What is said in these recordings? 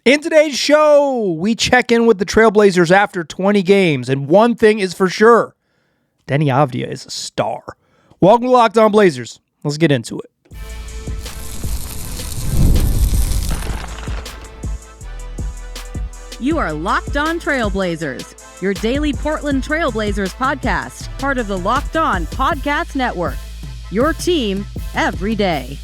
In today's show, we check in with the Trailblazers after 20 games, and one thing is for sure, Deni Avdija is a star. Welcome to Locked On Blazers. Let's get into it. You are Locked On Trailblazers, your daily Portland Trailblazers podcast, part of the Locked On Podcast Network. Your team every day.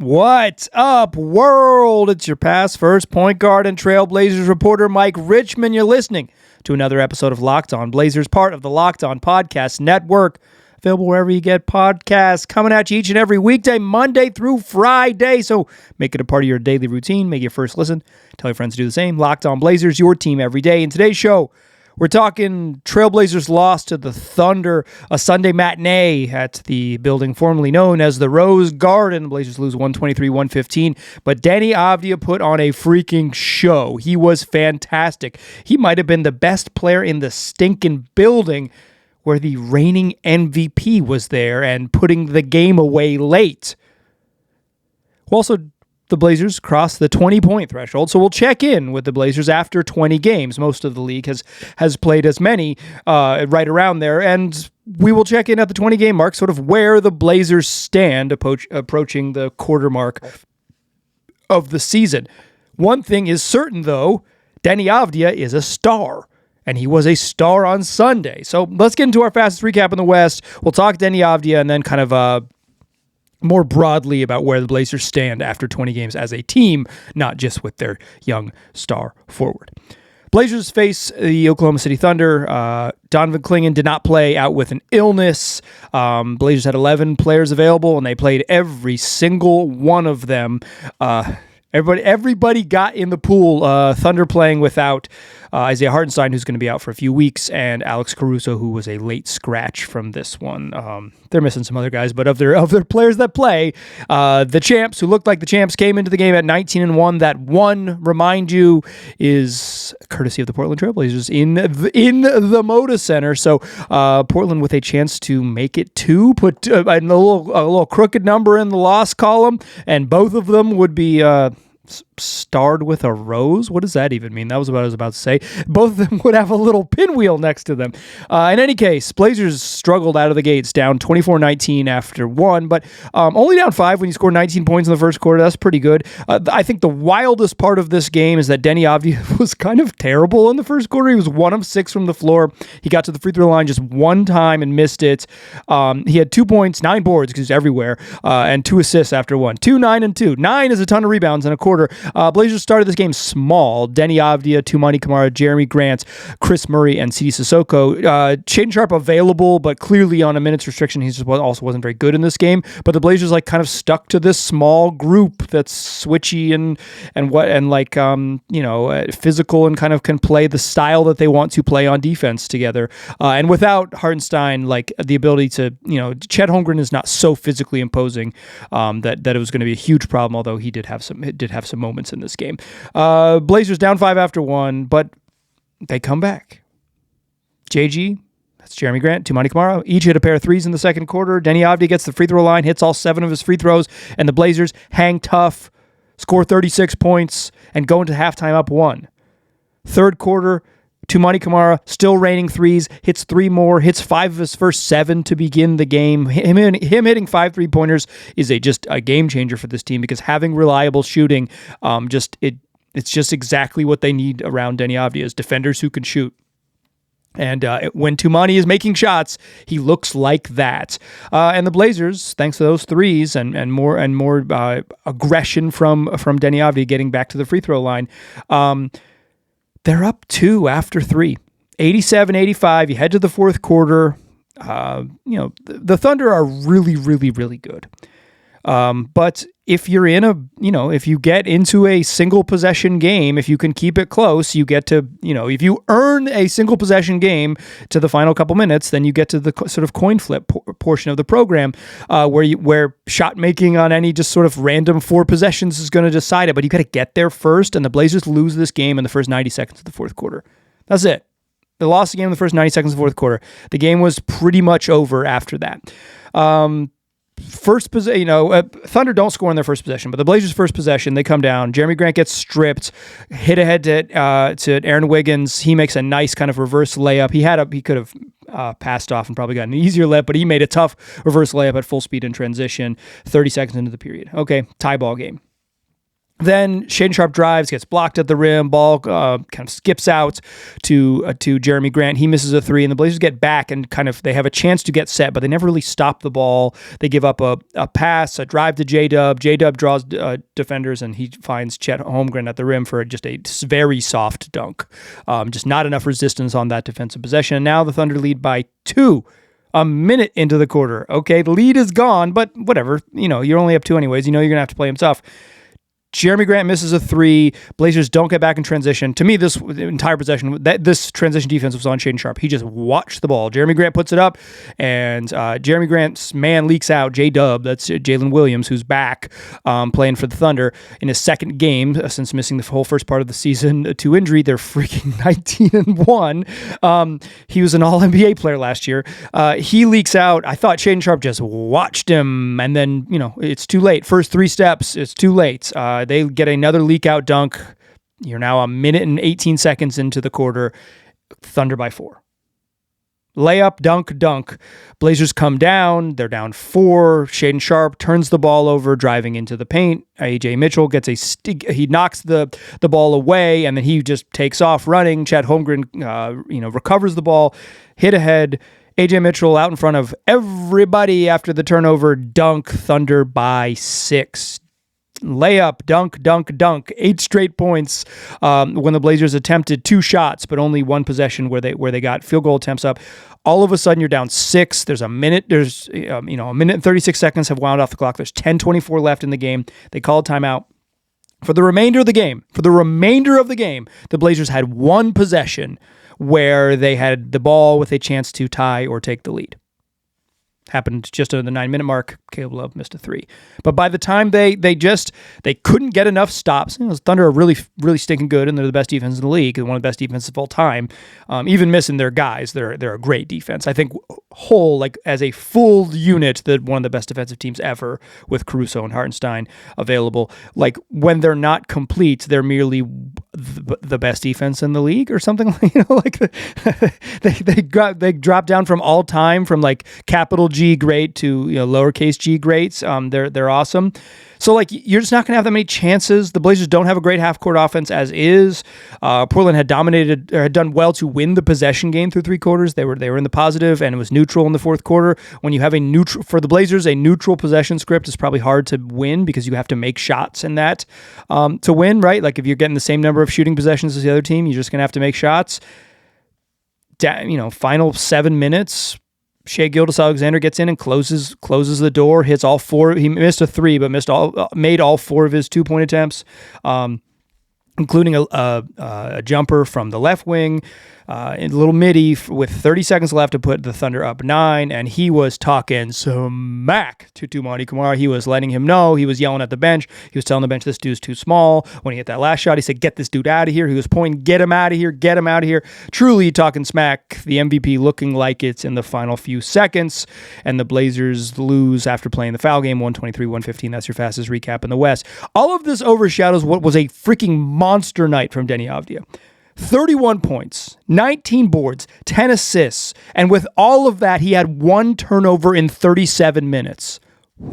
What's up, world? It's your past first point guard and Trailblazers reporter, Mike Richmond. You're listening to another episode of Locked On Blazers, part of the Locked On Podcast Network, available wherever you get podcasts, coming at you each and every weekday, Monday through Friday. So make it a part of your daily routine. Make your first listen. Tell your friends to do the same. Locked On Blazers, your team every day. In today's show, we're talking Trailblazers loss to the Thunder, a Sunday matinee at the building formerly known as the Rose Garden. Blazers lose 123-115, but Deni Avdija put on a freaking show. He was fantastic. He might have been the best player in the stinking building, where the reigning MVP was there and putting the game away late. Also, the Blazers crossed the 20-point threshold, so we'll check in with the Blazers after 20 games. Most of the league has played as many right around there, and we will check in at the 20-game mark, sort of where the Blazers stand approaching the quarter mark of the season. One thing is certain, though, Deni Avdija is a star. And he was a star on Sunday. So let's get into our fastest recap in the West. We'll talk Deni Avdija and then kind of more broadly about where the Blazers stand after 20 games as a team, not just with their young star forward. Blazers face the Oklahoma City Thunder. Donovan Clingan did not play, out with an illness. Blazers had 11 players available, and they played every single one of them. Everybody got in the pool. Thunder playing without Isaiah Hartenstein, who's going to be out for a few weeks, and Alex Caruso, who was a late scratch from this one. They're missing some other guys, but of their players that play, the champs, who looked like the champs, came into the game at 19-1. That one, remind you, is courtesy of the Portland Trailblazers in the Moda Center. So Portland with a chance to make it two, put a little crooked number in the loss column, and both of them would be starred with a rose. What does that even mean? That was what I was about to say. Both of them would have a little pinwheel next to them. In any case, Blazers struggled out of the gates, down 24-19 after one, but only down 5 when you score 19 points in the first quarter. That's pretty good. I think the wildest part of this game is that Deni Avdija was kind of terrible in the first quarter. He was 1 of 6 from the floor. He got to the free throw line just one time and missed it. He had 2 points, 9 boards, because he's everywhere, and 2 assists after one. 2, 9, and 2. 9 is a ton of rebounds in a quarter. Blazers started this game small. Deni Avdija, Toumani Camara, Jeremy Grant, Chris Murray, and Sidi Sissoko. Shaedon Sharpe available, but clearly on a minutes restriction. He just also wasn't very good in this game. But the Blazers kind of stuck to this small group that's switchy and physical and kind of can play the style that they want to play on defense together. And without Hartenstein, the ability to, Chet Holmgren is not so physically imposing that it was going to be a huge problem. Although he did have some moments in this game. Blazers down 5 after 1, but they come back. JG, that's Jeremy Grant, Toumani Camara, each hit a pair of threes in the second quarter. Deni Avdija gets the free throw line, hits all 7 of his free throws, and the Blazers hang tough, score 36 points, and go into halftime up 1. Third quarter, Toumani Camara still raining threes, hits 3 more, hits 5 of his first 7 to begin the game. Him hitting 5 3-pointers is just a game changer for this team, because having reliable shooting, it's just exactly what they need around Deni Avdija, is defenders who can shoot. And when Toumani is making shots, he looks like that. And the Blazers, thanks to those threes and more aggression from Deni Avdija getting back to the free throw line, they're up 2 after 3, 87-85. You head to the fourth quarter. The Thunder are really, really, really good. But if you're if you get into a single possession game, if you can keep it close, you get to, if you earn a single possession game to the final couple minutes, then you get to the sort of coin flip portion of the program, where shot making on any just sort of random 4 possessions is going to decide it. But you got to get there first, and the Blazers lose this game in the first 90 seconds of the fourth quarter. That's it. They lost the game in the first 90 seconds of the fourth quarter. The game was pretty much over after that. first possession, Thunder don't score in their first possession, but the Blazers' first possession, they come down. Jeremy Grant gets stripped, hit ahead to Aaron Wiggins. He makes a nice kind of reverse layup. He could have passed off and probably got an easier layup, but he made a tough reverse layup at full speed in transition 30 seconds into the period. Okay, tie ball game. Then Shaedon Sharpe drives, gets blocked at the rim, ball kind of skips out to Jeremy Grant. He misses a three, and the Blazers get back and they have a chance to get set, but they never really stop the ball. They give up a pass, a drive to J-Dub. J-Dub draws defenders, and he finds Chet Holmgren at the rim for just a very soft dunk. Just not enough resistance on that defensive possession. And now the Thunder lead by 2. A minute into the quarter. Okay, the lead is gone, but whatever. You're only up 2 anyways. You're going to have to play him tough. Jeremy Grant misses a 3. Blazers don't get back in transition. To me, this entire possession, this transition defense was on Shaedon Sharpe. He just watched the ball. Jeremy Grant puts it up, and Jeremy Grant's man leaks out. J-Dub, that's Jalen Williams, who's back playing for the Thunder in his second game since missing the whole first part of the season to injury. They're freaking 19-1. He was an All-NBA player last year. He leaks out. I thought Shaedon Sharpe just watched him, and then, it's too late. First 3 steps, it's too late. They get another leak out dunk. You're now a minute and 18 seconds into the quarter. Thunder by 4. Layup, dunk. Blazers come down. They're down 4. Shaedon Sharpe turns the ball over, driving into the paint. AJ Mitchell gets he knocks the ball away, and then he just takes off running. Chet Holmgren, recovers the ball, hit ahead. AJ Mitchell out in front of everybody after the turnover. Dunk. Thunder by 6. Layup, dunk, 8 straight points when the Blazers attempted 2 shots, but only 1 possession where they got field goal attempts up. All of a sudden, you're down 6. There's a minute. There's a minute and 36 seconds have wound off the clock. There's 10:24 left in the game. They call a timeout. For the remainder of the game, the Blazers had 1 possession where they had the ball with a chance to tie or take the lead. Happened just under the 9-minute mark. Caleb Love missed a 3. But by the time they couldn't get enough stops. Thunder are really, really stinking good, and they're the best defense in the league, one of the best defenses of all time. Even missing their guys, they're a great defense. I think as a full unit, they're one of the best defensive teams ever with Caruso and Hartenstein available. When they're not complete, they're merely the best defense in the league or something. They drop down from all time from capital G great to lowercase g greats. They're awesome. So you're just not going to have that many chances. The Blazers don't have a great half court offense as is. Portland had done well to win the possession game through 3 quarters. They were in the positive, and it was neutral in the fourth quarter. When you have for the Blazers, a neutral possession script is probably hard to win because you have to make shots in that to win, right? If you're getting the same number of shooting possessions as the other team, you're just going to have to make shots. Final 7 minutes. Shai Gilgeous-Alexander gets in and closes the door, hits all 4. He missed a 3, but made all 4 of his 2-point attempts, including a jumper from the left wing, a little midi with 30 seconds left to put the Thunder up 9, and he was talking smack to Tumani Kamara. He was letting him know. He was yelling at the bench. He was telling the bench, this dude's too small. When he hit that last shot, he said, get this dude out of here. He was pointing, get him out of here. Truly talking smack. The MVP looking like it's in the final few seconds, and the Blazers lose after playing the foul game, 123-115. That's your fastest recap in the West. All of this overshadows what was a freaking monster night from Deni Avdija. 31 points, 19 boards, 10 assists, and with all of that, he had 1 turnover in 37 minutes.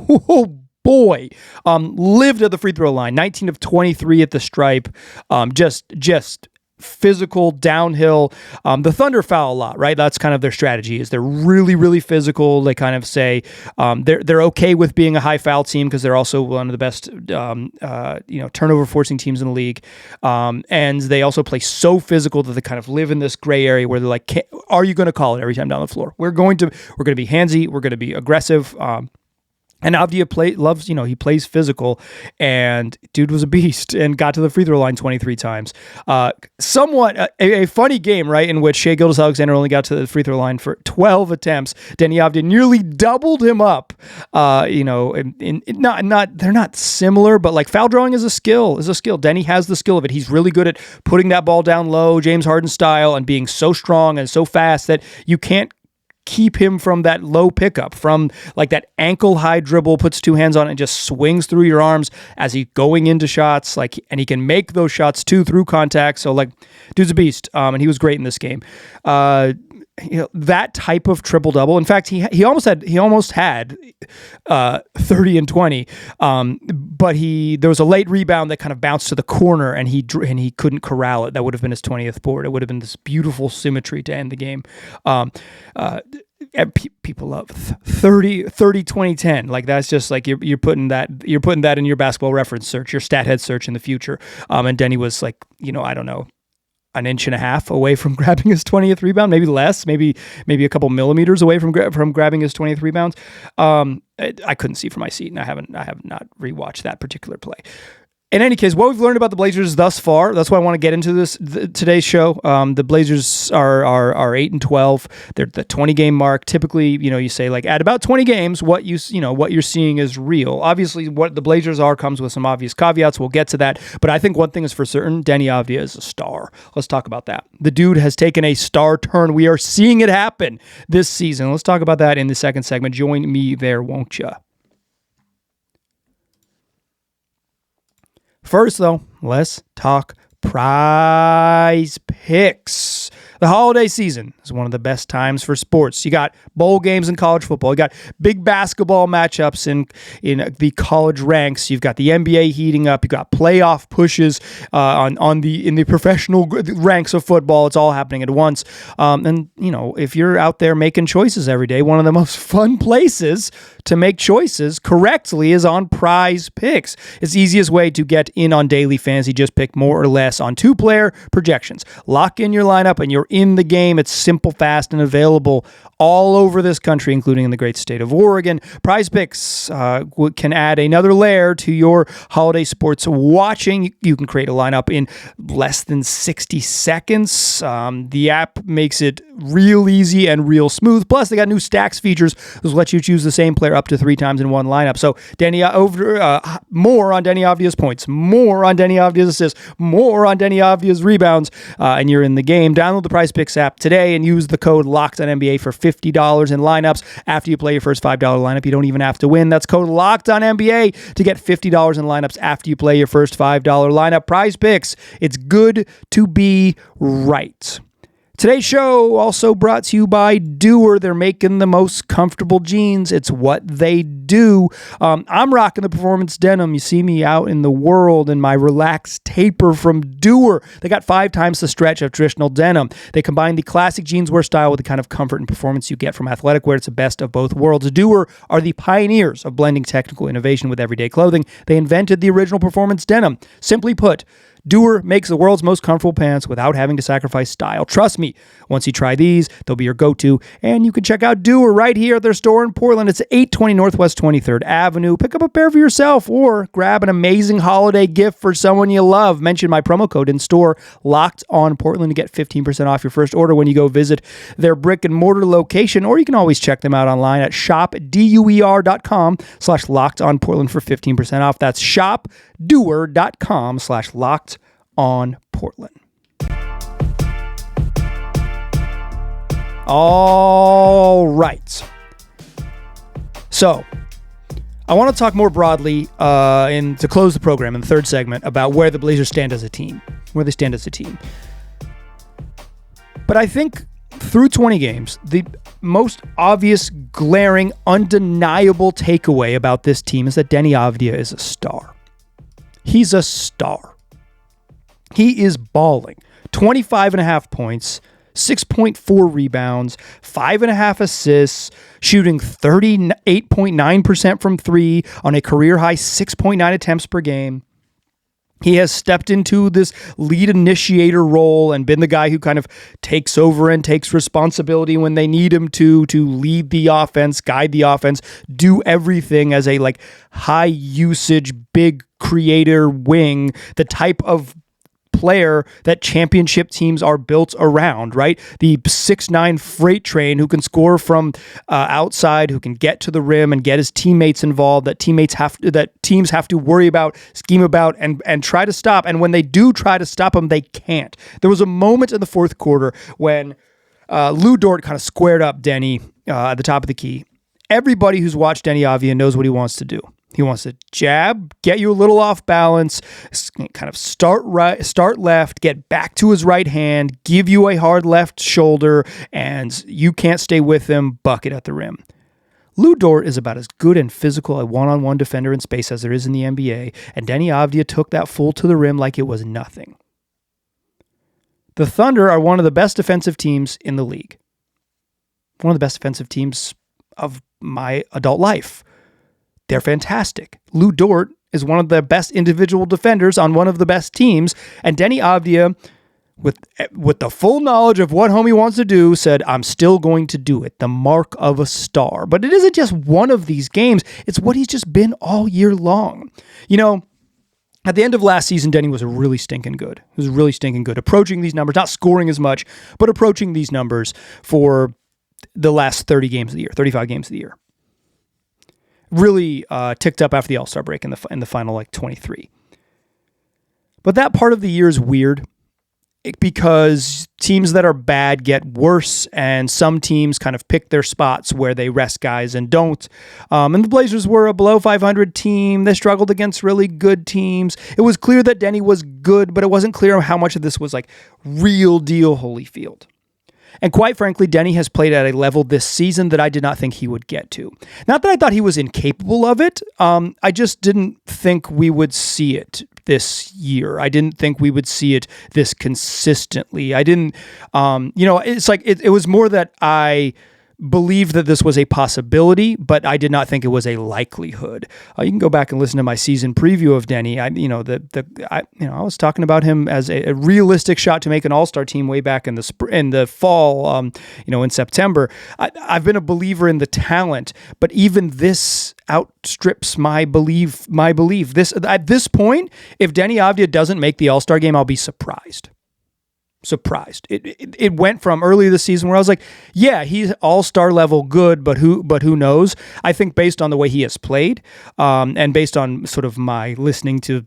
Oh boy. Lived at the free throw line, 19 of 23 at the stripe. Just physical, downhill. The Thunder foul a lot, right? That's kind of their strategy. Is they're really, really physical. They kind of say they're okay with being a high foul team because they're also one of the best turnover forcing teams in the league. And they also play so physical that they kind of live in this gray area where they're like, are you going to call it every time down the floor? We're going to be handsy. We're going to be aggressive. And Avdija he plays physical, and dude was a beast and got to the free throw line 23 times. Somewhat a funny game, right, in which Shai Gilgeous-Alexander only got to the free throw line for 12 attempts. Deni Avdija nearly doubled him up. They're not similar, but foul drawing is a skill. Deni has the skill of it. He's really good at putting that ball down low, James Harden style, and being so strong and so fast that you can't keep him from that low pickup, from like that ankle high dribble, puts two hands on it and just swings through your arms as he's going into shots, like, and he can make those shots too through contact. So like, dude's a beast. And he was great in this game. That type of triple double. In fact, he almost had 30 and 20. But there was a late rebound that kind of bounced to the corner, and he couldn't corral it. That would have been his 20th board. It would have been this beautiful symmetry to end the game. People love 30 20 10. Like, that's just like you're putting that in your basketball reference search, your stat head search in the future. And Deni was like, I don't know, an inch and a half away from grabbing his 20th rebound, maybe less, maybe a couple millimeters away from grabbing his 20th rebounds. I couldn't see from my seat, and I have not rewatched that particular play. In any case, what we've learned about the Blazers thus far, that's why I want to get into today's show. The Blazers are 8-12. They're the 20-game mark. Typically, you say like at about 20 games, what you're seeing is real. Obviously, what the Blazers are comes with some obvious caveats. We'll get to that. But I think one thing is for certain: Deni Avdija is a star. Let's talk about that. The dude has taken a star turn. We are seeing it happen this season. Let's talk about that in the second segment. Join me there, won't you? First, though, let's talk PrizePicks. The holiday season is one of the best times for sports. You got bowl games in college football. You got big basketball matchups in the college ranks. You've got the NBA heating up. You got playoff pushes in the professional ranks of football. It's all happening at once. And if you're out there making choices every day, one of the most fun places to make choices correctly is on PrizePicks. It's the easiest way to get in on daily fantasy. Just pick more or less on 2-player projections. Lock in your lineup and you're in the game. It's simple, fast, and available all over this country, including in the great state of Oregon. PrizePicks can add another layer to your holiday sports watching. You can create a lineup in less than 60 seconds. The app makes it real easy and real smooth. Plus, they got new stacks features that let you choose the same player up to 3 times in one lineup. So more on Deni Avdija's points, more on Deni Avdija's assists, more on Deni Avdija's rebounds, and you're in the game. Download the PrizePicks app today and use the code LOCKEDONNBA for $50 in lineups. After you play your first $5 lineup, you don't even have to win. That's code LOCKEDONNBA to get $50 in lineups after you play your first $5 lineup. PrizePicks, it's good to be right. Today's show also brought to you by DUER. They're making the most comfortable jeans. It's what they do. I'm rocking the performance denim. You see me out in the world in my relaxed taper from DUER. They got 5 times the stretch of traditional denim. They combine the classic jeanswear style with the kind of comfort and performance you get from athletic wear. It's the best of both worlds. DUER are the pioneers of blending technical innovation with everyday clothing. They invented the original performance denim. Simply put, DUER makes the world's most comfortable pants without having to sacrifice style. Trust me, once you try these, they'll be your go-to. And you can check out DUER right here at their store in Portland. It's 820 Northwest 23rd Avenue. Pick up a pair for yourself or grab an amazing holiday gift for someone you love. Mention my promo code in store, LOCKEDONPortland, to get 15% off your first order when you go visit their brick and mortar location. Or you can always check them out online at shopduer.com/LockedOnPortland for 15% off. That's shopduer.com/LockedOnPortland. All right. So, I want to talk more broadly to close the program in the third segment about where the Blazers stand as a team, where they stand as a team. But I think through 20 games, the most obvious, glaring, undeniable takeaway about this team is that Deni Avdija is a star. He's a star. He is balling. 25.5 points, 6.4 rebounds, 5.5 assists, shooting 38.9% from 3 on a career-high 6.9 attempts per game. He has stepped into this lead initiator role and been the guy who kind of takes over and takes responsibility when they need him to lead the offense, guide the offense, do everything as a high usage, big creator wing, the type of player that championship teams are built around, right? The 6'9" freight train who can score from outside, who can get to the rim and get his teammates involved, that teams have to worry about, scheme about, and try to stop. And when they do try to stop him, they can't. There was a moment in the fourth quarter when Lou Dort kind of squared up Deni at the top of the key. Everybody who's watched Deni Avdija knows what he wants to do. He wants to jab, get you a little off balance, kind of start right, start left, get back to his right hand, give you a hard left shoulder, and you can't stay with him, bucket at the rim. Lou Dort is about as good and physical a one-on-one defender in space as there is in the NBA, and Deni Avdija took that fool to the rim like it was nothing. The Thunder are one of the best defensive teams in the league. One of the best defensive teams of my adult life. They're fantastic. Lou Dort is one of the best individual defenders on one of the best teams, and Deni Avdija, with the full knowledge of what homie wants to do, said, I'm still going to do it. The mark of a star. But it isn't just one of these games. It's what he's just been all year long. You know, at the end of last season, Deni was really stinking good. He was really stinking good. Approaching these numbers, not scoring as much, but approaching these numbers for the last 30 games of the year, 35 games of the year. Really ticked up after the All-Star break in the final 23. But that part of the year is weird because teams that are bad get worse, and some teams kind of pick their spots where they rest guys and don't. And the Blazers were a below 500 team. They struggled against really good teams. It was clear that Deni was good, but it wasn't clear how much of this was real deal Holyfield. And quite frankly, Deni has played at a level this season that I did not think he would get to. Not that I thought he was incapable of it. I just didn't think we would see it this year. I didn't think we would see it this consistently. I didn't, it's it was more that I believed that this was a possibility, but I did not think it was a likelihood. You can go back and listen to my season preview of Deni. I was talking about him as a realistic shot to make an All-Star team way back in the fall, in September. I've been a believer in the talent, but even this outstrips my belief. This at this point, if Deni Avdija doesn't make the All-Star game, I'll be surprised. It went from early this season where I was like, yeah, he's all-star level good, but who knows? I think based on the way he has played, and based on sort of my listening to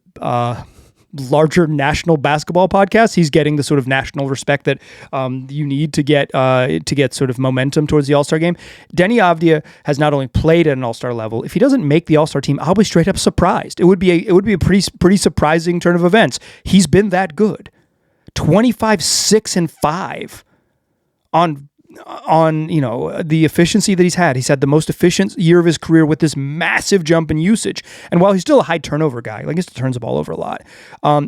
larger national basketball podcasts, he's getting the sort of national respect that you need to get sort of momentum towards the All-Star game. Deni Avdija has not only played at an All-Star level. If he doesn't make the All-Star team, I'll be straight up surprised. It would be a pretty surprising turn of events. He's been that good. 25, 6, and 5 on the efficiency that he's had. He's had the most efficient year of his career with this massive jump in usage. And while he's still a high turnover guy, he still turns the ball over a lot,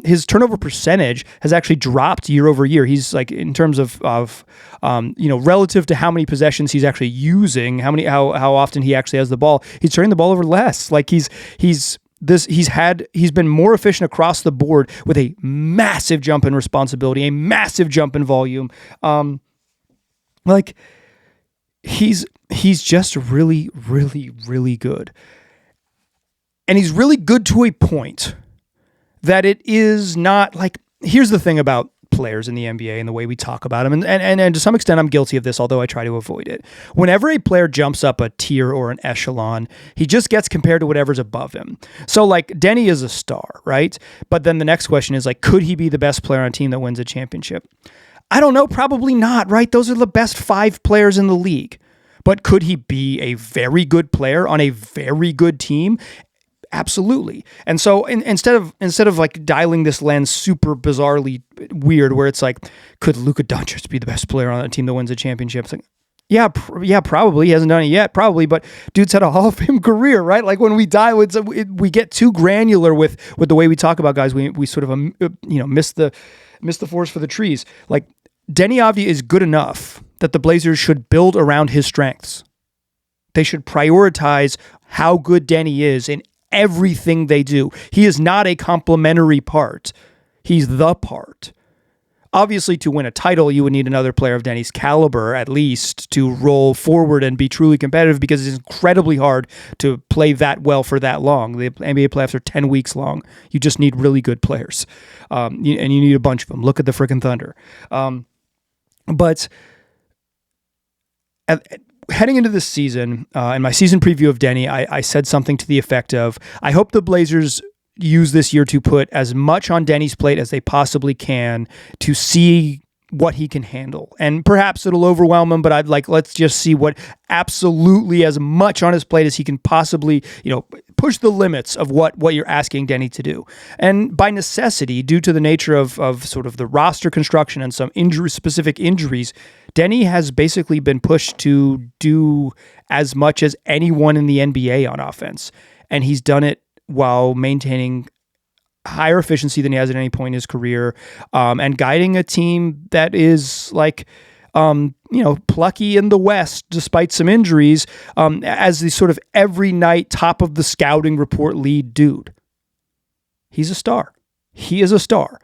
his turnover percentage has actually dropped year over year. He's in terms of relative to how many possessions he's actually using, how often he actually has the ball, he's turning the ball over less. He's been more efficient across the board with a massive jump in responsibility, a massive jump in volume. He's just really, really, really good. And he's really good to a point that it is not here's the thing about players in the NBA and the way we talk about them. And to some extent, I'm guilty of this, although I try to avoid it. Whenever a player jumps up a tier or an echelon, he just gets compared to whatever's above him. So Deni is a star, right? But then the next question is could he be the best player on a team that wins a championship? I don't know. Probably not, right? Those are the best 5 players in the league. But could he be a very good player on a very good team? Absolutely. And so instead of dialing this lens super bizarrely weird, where it's could Luka Doncic be the best player on a team that wins a championship? It's yeah, probably. He hasn't done it yet, probably, but dude's had a Hall of Fame career, right? When we dial, we get too granular with the way we talk about guys. We sort of miss the forest for the trees. Deni Avdija is good enough that the Blazers should build around his strengths. They should prioritize how good Deni is in everything they do. He is not a complementary part. He's the part. Obviously, to win a title, you would need another player of Deni's caliber, at least, to roll forward and be truly competitive, because it's incredibly hard to play that well for that long. The NBA playoffs are 10 weeks long. You just need really good players. And you need a bunch of them. Look at the freaking Thunder. But heading into this season, in my season preview of Deni, I said something to the effect of, I hope the Blazers use this year to put as much on Deni's plate as they possibly can to see what he can handle. And perhaps it'll overwhelm him, but let's just see what absolutely as much on his plate as he can possibly, push the limits of what you're asking Deni to do. And by necessity, due to the nature of sort of the roster construction and some specific injuries, Deni has basically been pushed to do as much as anyone in the NBA on offense. And he's done it while maintaining higher efficiency than he has at any point in his career, and guiding a team that is plucky in the West despite some injuries, as the sort of every night top of the scouting report lead dude. He's a star. He is a star.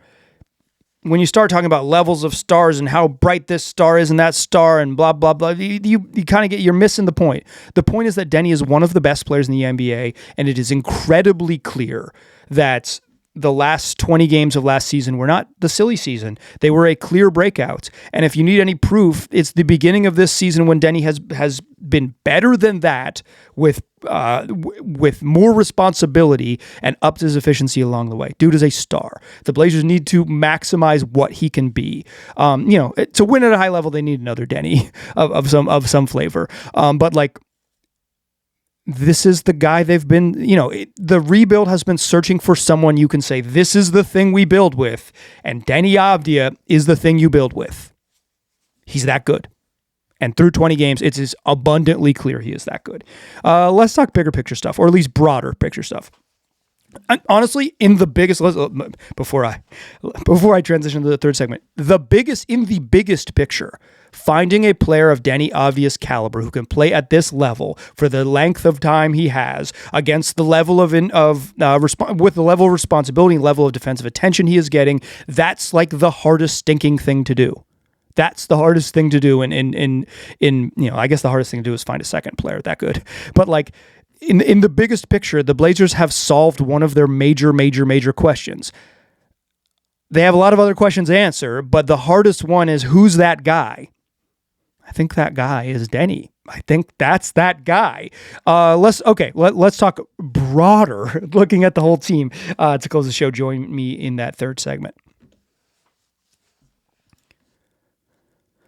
When you start talking about levels of stars and how bright this star is and that star and blah, blah, blah, you kind of you're missing the point. The point is that Deni is one of the best players in the NBA, and it is incredibly clear that the last 20 games of last season were not the silly season. They were a clear breakout. And if you need any proof, it's the beginning of this season when Deni has been better than that with more responsibility and upped his efficiency along the way. Dude is a star. The Blazers need to maximize what he can be. To win at a high level, they need another Deni of some flavor. This is the guy they've been, the rebuild has been searching for someone you can say, this is the thing we build with. And Deni Avdija is the thing you build with. He's that good. And through 20 games, it is abundantly clear he is that good. Let's talk bigger picture stuff, or at least broader picture stuff. Honestly, in the biggest, before I transition to the third segment, in the biggest picture, finding a player of Deni Avdija's caliber who can play at this level for the length of time he has against the level with the level of responsibility, level of defensive attention he is getting, that's like the hardest stinking thing to do. That's the hardest thing to do. I guess the hardest thing to do is find a second player that good. But in the biggest picture, the Blazers have solved one of their major questions. They have a lot of other questions to answer, but the hardest one is, who's that guy? I think that guy is Deni. I think that's that guy. Let's talk broader, looking at the whole team. To close the show, join me in that third segment.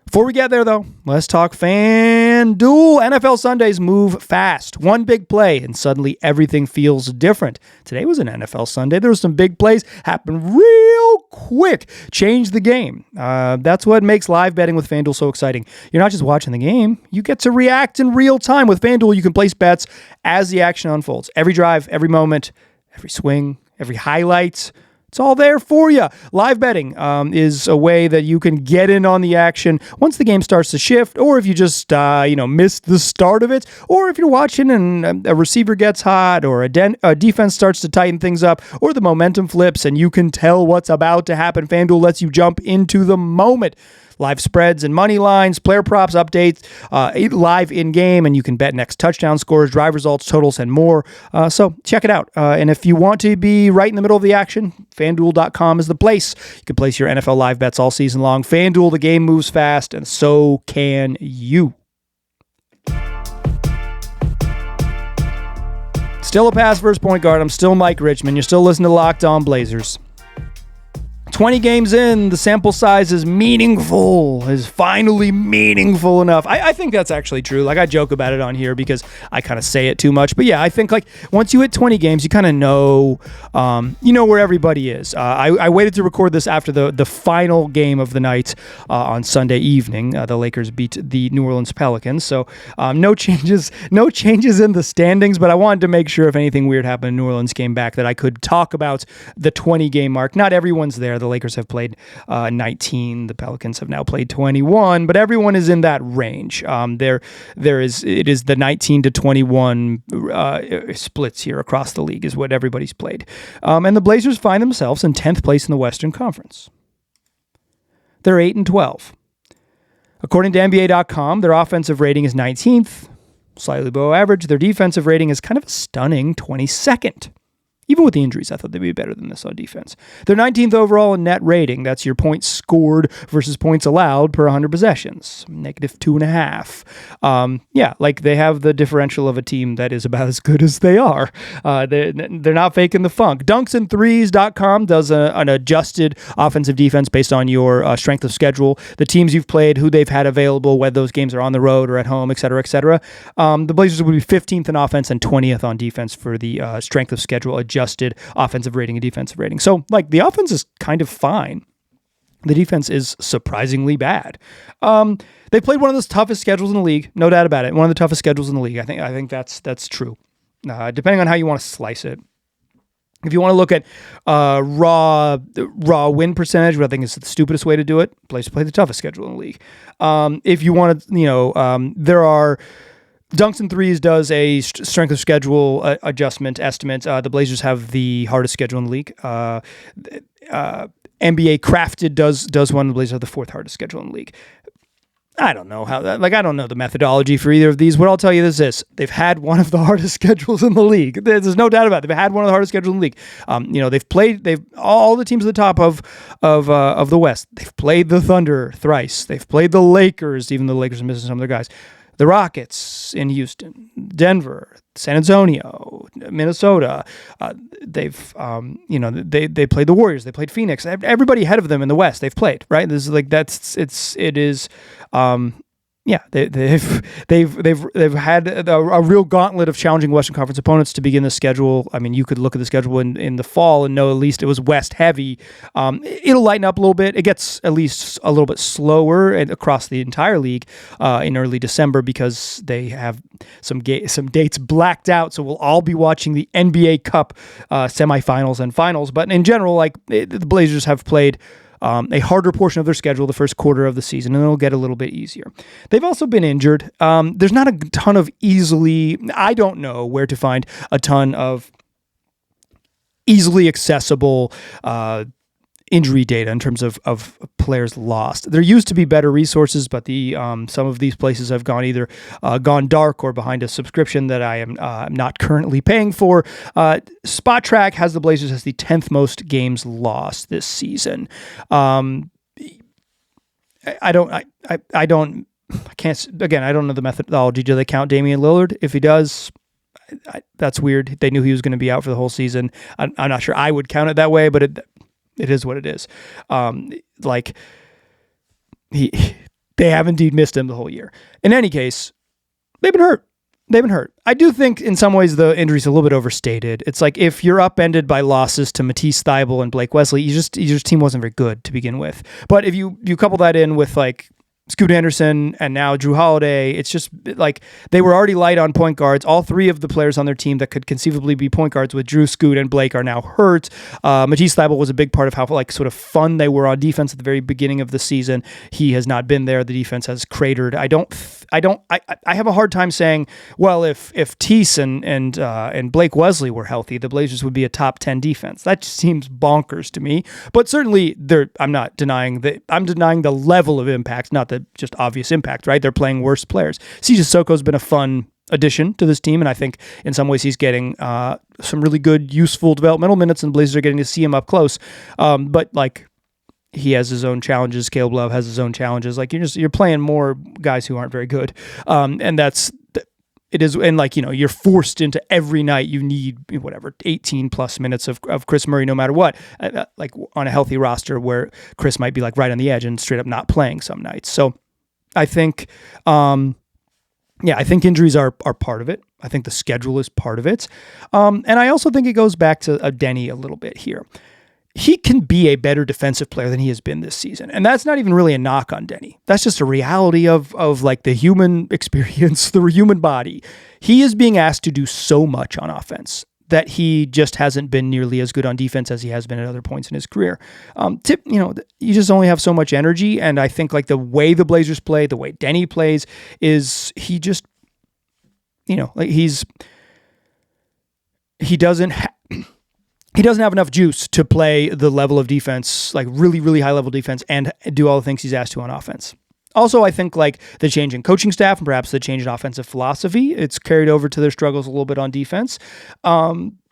Before we get there, though, let's talk FanDuel. NFL Sundays move fast. One big play, and suddenly everything feels different. Today was an NFL Sunday. There were some big plays happen real quick. Change the game. That's what makes live betting with FanDuel so exciting. You're not just watching the game. You get to react in real time. With FanDuel, you can place bets as the action unfolds. Every drive, every moment, every swing, every highlight. It's all there for you. Live betting is a way that you can get in on the action once the game starts to shift, or if you just missed the start of it, or if you're watching and a receiver gets hot, or a defense starts to tighten things up, or the momentum flips and you can tell what's about to happen. FanDuel lets you jump into the moment. Live spreads and money lines, player props, updates, live in-game, and you can bet next touchdown scores, drive results, totals, and more. So check it out. And if you want to be right in the middle of the action, FanDuel.com is the place. You can place your NFL live bets all season long. FanDuel, the game moves fast, and so can you. Still a pass first point guard. I'm still Mike Richmond. You're still listening to Locked On Blazers. 20 games in, the sample size is finally meaningful enough. I think that's actually true. I joke about it on here because I kind of say it too much. But yeah, I think once you hit 20 games, you kind of know, where everybody is. I waited to record this after the final game of the night on Sunday evening. The Lakers beat the New Orleans Pelicans. So no changes in the standings, but I wanted to make sure if anything weird happened, New Orleans came back, that I could talk about the 20 game mark. Not everyone's there. The Lakers have played 19. The Pelicans have now played 21, but everyone is in that range. It is the 19 to 21 splits here across the league is what everybody's played. And the Blazers find themselves in 10th place in the Western Conference. They're 8-12. According to NBA.com, their offensive rating is 19th, slightly below average. Their defensive rating is kind of a stunning 22nd. Even with the injuries, I thought they'd be better than this on defense. They're 19th overall in net rating. That's your points scored versus points allowed per 100 possessions. -2.5. Yeah, like they have the differential of a team that is about as good as they are. They're not faking the funk. Dunksandthrees.com does an adjusted offensive defense based on your strength of schedule, the teams you've played, who they've had available, whether those games are on the road or at home, et cetera, et cetera. The Blazers would be 15th in offense and 20th on defense for the strength of schedule adjusted offensive rating and defensive rating. So, like, the offense is kind of fine. The defense is surprisingly bad. They played one of the toughest schedules in the league, no doubt about it. One of the toughest schedules in the league. I think that's true. Depending on how you want to slice it. If you want to look at raw win percentage, which I think is the stupidest way to do it, Blazers play the toughest schedule in the league. If you want to, there are. Dunks and Threes does a strength of schedule adjustment estimate. The Blazers have the hardest schedule in the league. NBA Crafted does one. The Blazers have the fourth hardest schedule in the league. I don't know how that, I don't know the methodology for either of these. What I'll tell you is this: they've had one of the hardest schedules in the league. There's no doubt about it. They've had one of the hardest schedules in the league. They've all the teams at the top of the West. They've played the Thunder thrice. They've played the Lakers, even though the Lakers are missing some of their guys. The Rockets in Houston, Denver, San Antonio, Minnesota. They've they played the Warriors. They played Phoenix. Everybody ahead of them in the West. They've played, right. This is like it is. They've had a real gauntlet of challenging Western Conference opponents to begin the schedule. I mean, you could look at the schedule in the fall and know at least it was West heavy. It'll lighten up a little bit. It gets at least a little bit slower across the entire league in early December because they have some dates blacked out. So we'll all be watching the NBA Cup semifinals and finals. But in general, the Blazers have played a harder portion of their schedule the first quarter of the season, and it'll get a little bit easier. They've also been injured. There's not a ton of I don't know where to find a ton of easily accessible injury data in terms of players lost. There used to be better resources, but some of these places have gone dark or behind a subscription that I am not currently paying for. Spot Track has the Blazers as the 10th most games lost this season. I don't know the methodology. Do they count Damian Lillard? If he does, that's weird. They knew he was going to be out for the whole season. I'm not sure I would count it that way, but it is what it is. They have indeed missed him the whole year. In any case, they've been hurt. I do think in some ways the injury's a little bit overstated. It's like if you're upended by losses to Matisse Thybulle and Blake Wesley, your team wasn't very good to begin with. But if you couple that in with Scoot Henderson and now Drew Holiday, it's just like they were already light on point guards. All three of the players on their team that could conceivably be point guards with Drew, Scoot, and Blake are now hurt. Matisse Thybulle was a big part of how sort of fun they were on defense at the very beginning of the season. He has not been there. The defense has cratered. I have a hard time saying, well, if Tease and Blake Wesley were healthy, the Blazers would be a top 10 defense. That just seems bonkers to me. But certainly I'm not denying that. I'm denying the level of impact, not the just obvious impact, right? They're playing worse players. CJ Sissoko's been a fun addition to this team, and I think in some ways he's getting some really good, useful developmental minutes, and Blazers are getting to see him up close. But he has his own challenges. Caleb Love has his own challenges. You're playing more guys who aren't very good, and it is. And you're forced into every night. You need 18 plus minutes of Chris Murray, no matter what. On a healthy roster where Chris might be right on the edge and straight up not playing some nights. So I think, I think injuries are part of it. I think the schedule is part of it, and I also think it goes back to Deni a little bit here. He can be a better defensive player than he has been this season. And that's not even really a knock on Deni. That's just a reality of the human experience, the human body. He is being asked to do so much on offense that he just hasn't been nearly as good on defense as he has been at other points in his career. You just only have so much energy. And I think the way the Blazers play, the way Deni plays is he just, he doesn't have enough juice to play the level of defense, really, really high level defense, and do all the things he's asked to on offense. Also, I think the change in coaching staff and perhaps the change in offensive philosophy, it's carried over to their struggles a little bit on defense.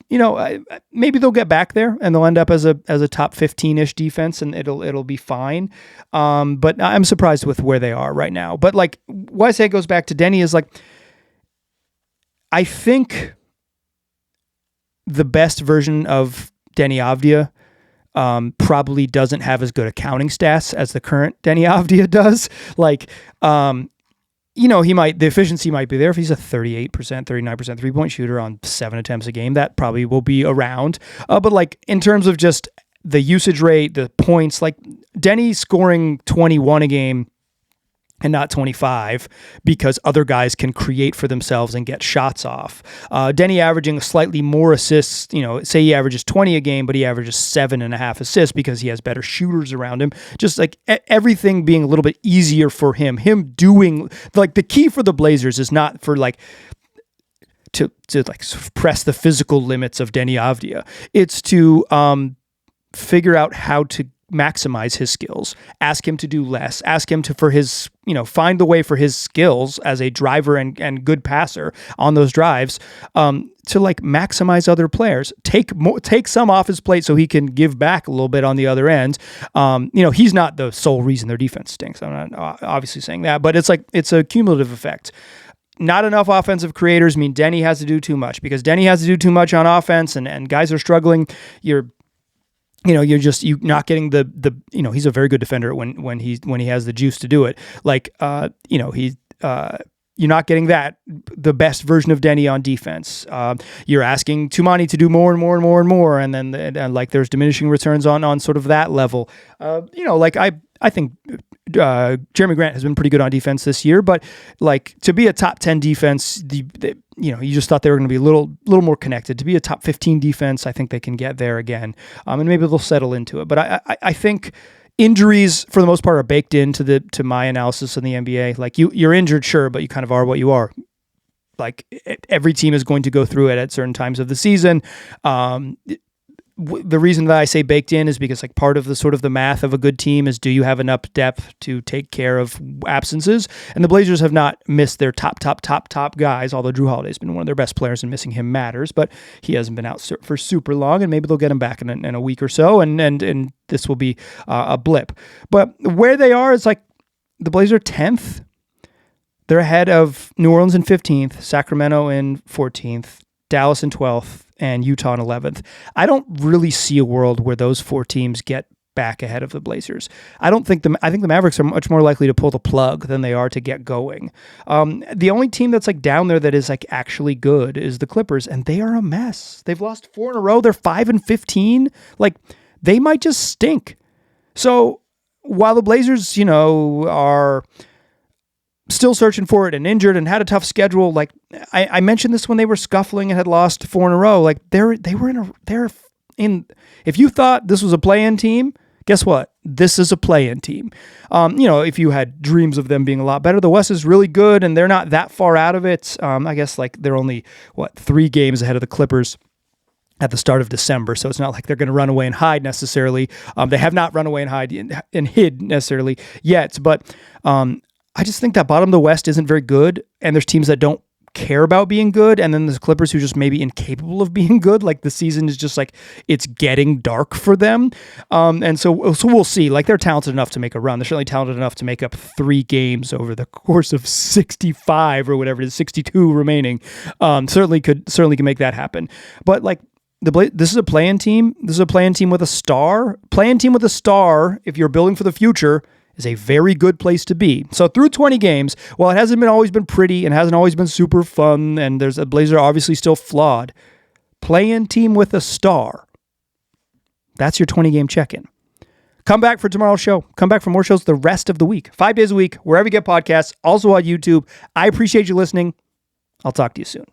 maybe they'll get back there and they'll end up as a top 15-ish defense, and it'll be fine. But I'm surprised with where they are right now. But like, why I say it goes back to Deni is like, I think the best version of Deni Avdija probably doesn't have as good accounting stats as the current Deni Avdija does. Like, the efficiency might be there if he's a 38%, 39% three-point shooter on 7 attempts a game. That probably will be around. But like, in terms of just the usage rate, the points, like Deni scoring 21 a game and not 25 because other guys can create for themselves and get shots off. Deni averaging slightly more assists, say he averages 20 a game, but he averages 7.5 assists because he has better shooters around him. Just like everything being a little bit easier for him. Him doing, like, the key for the Blazers is not for like, to like press the physical limits of Deni Avdija. It's to figure out how to maximize his skills, ask him to do less, ask him to, for his, find the way for his skills as a driver and good passer on those drives, to like maximize other players, take some off his plate so he can give back a little bit on the other end. He's not the sole reason their defense stinks. I'm not obviously saying that, but it's a cumulative effect. Not enough offensive creators mean Deni has to do too much, because Deni has to do too much on offense and guys are struggling. You're not getting the he's a very good defender when he has the juice to do it. Like, you're not getting the best version of Deni on defense. You're asking Tumani to do more and more and more and more. And then like there's diminishing returns on sort of that level. I think Jeremy Grant has been pretty good on defense this year, but like to be a top 10 defense, you just thought they were going to be a little more connected. To be a top 15 defense, I think they can get there again, and maybe they'll settle into it. But I think injuries for the most part are baked into my analysis in the NBA. Like you're injured, sure, but you kind of are what you are. Like every team is going to go through it at certain times of the season. The reason that I say baked in is because like part of the sort of the math of a good team is, do you have enough depth to take care of absences? And the Blazers have not missed their top guys, although Drew Holiday's been one of their best players and missing him matters, but he hasn't been out for super long, and maybe they'll get him back in a week or so, and this will be a blip. But where they are is like the Blazers are 10th. They're ahead of New Orleans in 15th, Sacramento in 14th, Dallas in 12th, and Utah in 11th. I don't really see a world where those four teams get back ahead of the Blazers. I think the Mavericks are much more likely to pull the plug than they are to get going. The only team that's like down there that is like actually good is the Clippers, and they are a mess. They've lost 4 in a row. They're 5-15. Like, they might just stink. So while the Blazers, are still searching for it and injured and had a tough schedule. Like I mentioned this when they were scuffling and had lost 4 in a row. Like they're in, if you thought this was a play-in team, guess what? This is a play-in team. If you had dreams of them being a lot better, the West is really good and they're not that far out of it. I guess like they're only 3 games ahead of the Clippers at the start of December. So it's not like they're going to run away and hide necessarily. They have not run away and hid necessarily yet, but, I just think that bottom of the West isn't very good, and there's teams that don't care about being good, and then there's Clippers who just maybe incapable of being good. Like the season is just like it's getting dark for them, and so we'll see. Like they're talented enough to make a run. They're certainly talented enough to make up 3 games over the course of 65 or whatever it is, 62 remaining. Certainly can make that happen. But like this is a play-in team. This is a play-in team with a star. Play-in team with a star. If you're building for the future, is a very good place to be. So through 20 games, while it hasn't always been pretty and hasn't always been super fun, and there's a Blazer obviously still flawed, play-in team with a star. That's your 20-game check-in. Come back for tomorrow's show. Come back for more shows the rest of the week. 5 days a week, wherever you get podcasts, also on YouTube. I appreciate you listening. I'll talk to you soon.